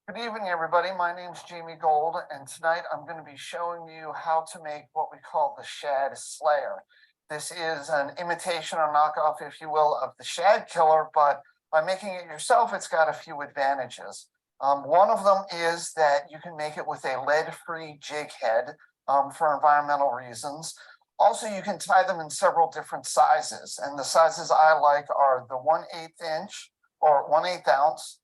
Good evening, everybody. My name's Jamie Gold, and tonight I'm going to be showing you how to make what we call the Shad Slayer. This is an imitation or knockoff, if you will, of the Shad Killer, but by making it yourself, it's got a few advantages. One of them is that you can make it with a lead-free jig head for environmental reasons. Also, you can tie them in several different sizes, and the sizes I like are the 1/8 inch or 1/8 ounce,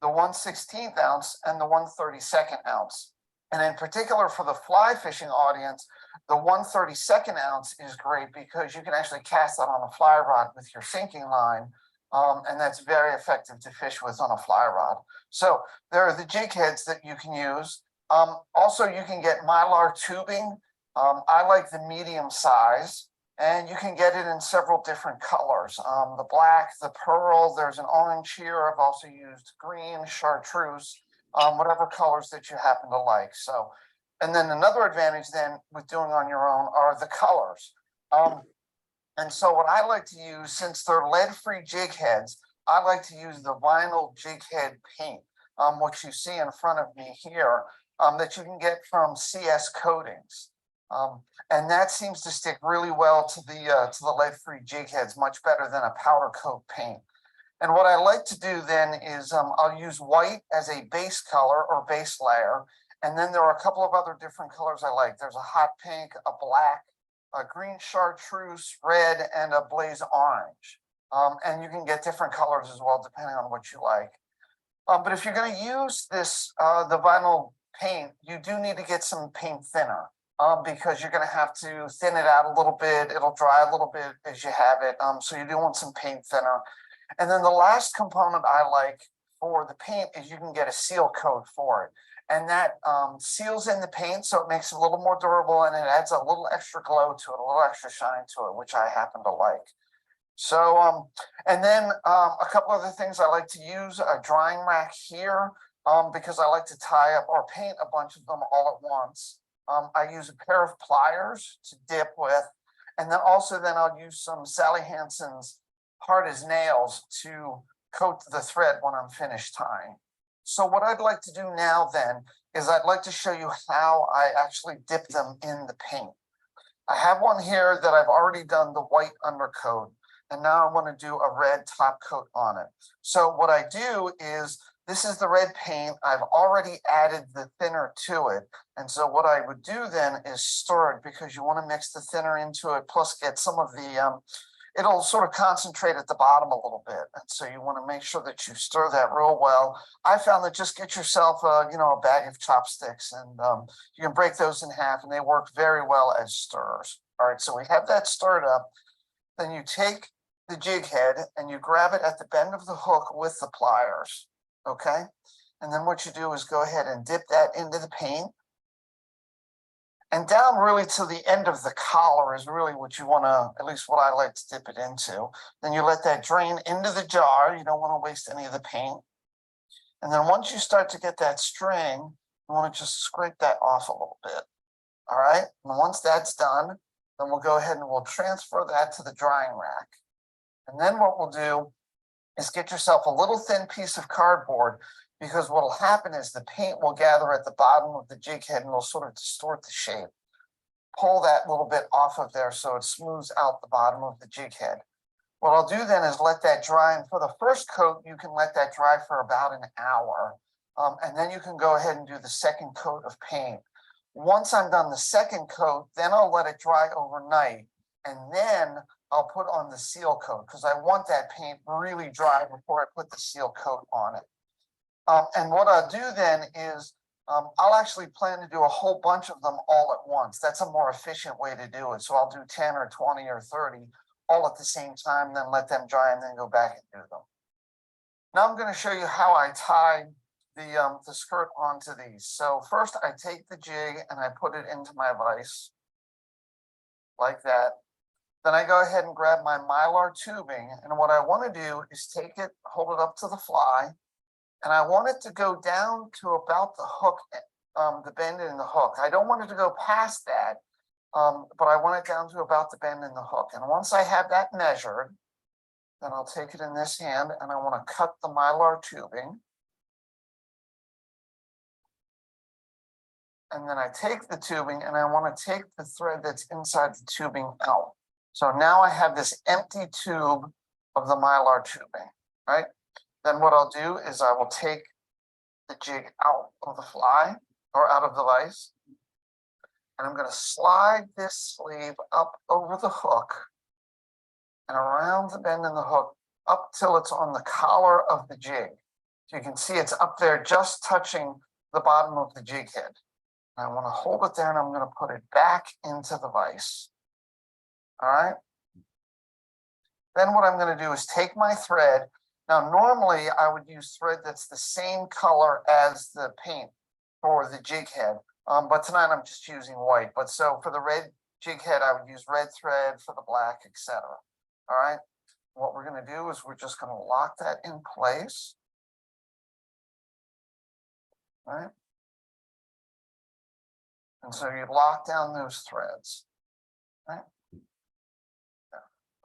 the 1/16 ounce, and the 1/32 ounce. And in particular for the fly fishing audience, the 1/32 ounce is great because you can actually cast that on a fly rod with your sinking line. And that's very effective to fish with on a fly rod. So there are the jig heads that you can use. Also, you can get mylar tubing. I like the medium size. And you can get it in several different colors. The black, the pearl, there's an orange here. I've also used green, chartreuse, whatever colors that you happen to like. So, and then another advantage then with doing on your own are the colors. And so what I like to use, since they're lead-free jig heads, I like to use the vinyl jig head paint, which you see in front of me here, that you can get from CS Coatings. And that seems to stick really well to the lead-free jig heads, much better than a powder coat paint. And what I like to do then is I'll use white as a base color or base layer. And then there are a couple of other different colors I like. There's a hot pink, a black, a green chartreuse, red, and a blaze orange. And you can get different colors as well, depending on what you like. But if you're going to use this, the vinyl paint, you do need to get some paint thinner. Because you're going to have to thin it out a little bit. It'll dry a little bit as you have it. So you do want some paint thinner. And then the last component I like for the paint is you can get a seal coat for it. And that seals in the paint, so it makes it a little more durable and it adds a little extra glow to it, a little extra shine to it, which I happen to like. So, and then a couple other things I like to use, a drying rack here, because I like to tie up or paint a bunch of them all at once. I use a pair of pliers to dip with, and then I'll use some Sally Hansen's hard as nails to coat the thread when I'm finished tying. So what I'd like to do now then is I'd like to show you how I actually dip them in the paint. I have one here that I've already done the white undercoat, and now I want to do a red top coat on it. So what I do is this is the red paint. I've already added the thinner to it. And so what I would do then is stir it because you want to mix the thinner into it, plus get some of the, it'll sort of concentrate at the bottom a little bit. And so you want to make sure that you stir that real well. I found that just get yourself a bag of chopsticks and you can break those in half and they work very well as stirrers. All right, so we have that stirred up. Then you take the jig head and you grab it at the bend of the hook with the pliers. Okay, and then what you do is go ahead and dip that into the paint. And down really to the end of the collar is really what you want to, at least what I like to dip it into. Then you let that drain into the jar. You don't want to waste any of the paint. And then once you start to get that string, you want to just scrape that off a little bit. All right, and once that's done, then we'll go ahead and we'll transfer that to the drying rack. And then what we'll do is get yourself a little thin piece of cardboard, because what will happen is the paint will gather at the bottom of the jig head and will sort of distort the shape. Pull that little bit off of there so it smooths out the bottom of the jig head. What I'll do then is let that dry, and for the first coat, you can let that dry for about an hour. And then you can go ahead and do the second coat of paint. Once I'm done the second coat, then I'll let it dry overnight. And then I'll put on the seal coat because I want that paint really dry before I put the seal coat on it. And what I'll do then is I'll actually plan to do a whole bunch of them all at once. That's a more efficient way to do it. So I'll do 10 or 20 or 30 all at the same time, then let them dry and then go back and do them. Now I'm going to show you how I tie the skirt onto these. So first I take the jig and I put it into my vise like that. Then I go ahead and grab my mylar tubing. And what I want to do is take it, hold it up to the fly, and I want it to go down to about the hook, the bend in the hook. I don't want it to go past that, but I want it down to about the bend in the hook. And once I have that measured, then I'll take it in this hand and I want to cut the mylar tubing. And then I take the tubing and I want to take the thread that's inside the tubing out. So now I have this empty tube of the Mylar tubing, right? Then what I'll do is I will take the jig out of the fly or out of the vise. And I'm going to slide this sleeve up over the hook and around the bend in the hook up till it's on the collar of the jig. So you can see it's up there just touching the bottom of the jig head. I want to hold it there and I'm going to put it back into the vise. All right. Then what I'm going to do is take my thread. Now, normally I would use thread that's the same color as the paint for the jig head. But tonight I'm just using white. But so for the red jig head, I would use red thread, for the black, etc. All right. What we're going to do is we're just going to lock that in place. All right. And so you lock down those threads. Right?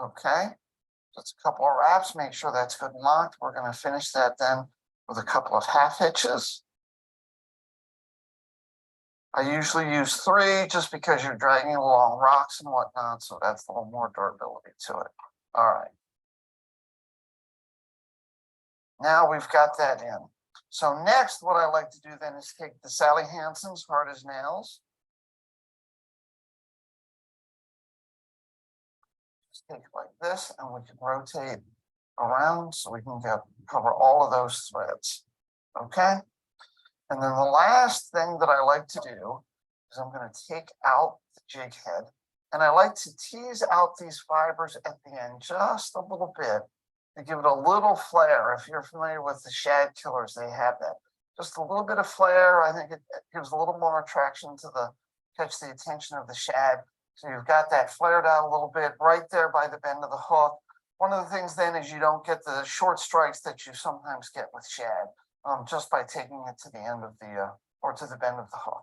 Okay. That's a couple of wraps. Make sure that's good and locked. We're going to finish that then with a couple of half hitches. I usually use 3 just because you're dragging along rocks and whatnot. So that's a little more durability to it. All right. Now we've got that in. So next, what I like to do then is take the Sally Hansen's Hard as Nails. Just take it like this, and we can rotate around so we can cover all of those threads. Okay. And then the last thing that I like to do is I'm going to take out the jig head, and I like to tease out these fibers at the end just a little bit to give it a little flair. If you're familiar with the shad killers, they have that. Just a little bit of flair. I think it gives a little more attraction to catch the attention of the shad. So you've got that flared out a little bit right there by the bend of the hook. One of the things then is you don't get the short strikes that you sometimes get with shad, just by taking it to the end of or to the bend of the hook.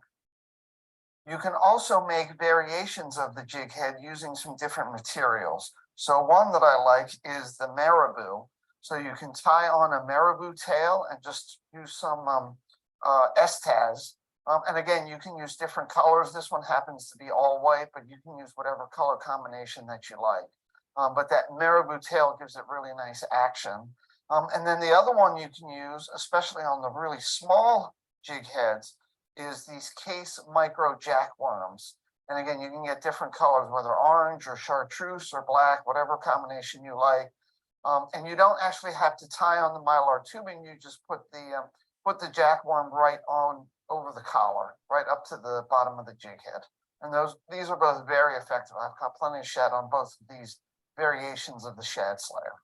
You can also make variations of the jig head using some different materials. So one that I like is the marabou. So you can tie on a marabou tail and just use some Estaz. And again, you can use different colors. This one happens to be all white, but you can use whatever color combination that you like. But that marabou tail gives it really nice action. And then the other one you can use, especially on the really small jig heads, is these case micro jackworms. And again, you can get different colors, whether orange or chartreuse or black, whatever combination you like. And you don't actually have to tie on the Mylar tubing. You just put the jackworm right on over the collar, right up to the bottom of the jig head. And these are both very effective. I've got plenty of shad on both of these variations of the shad slayer.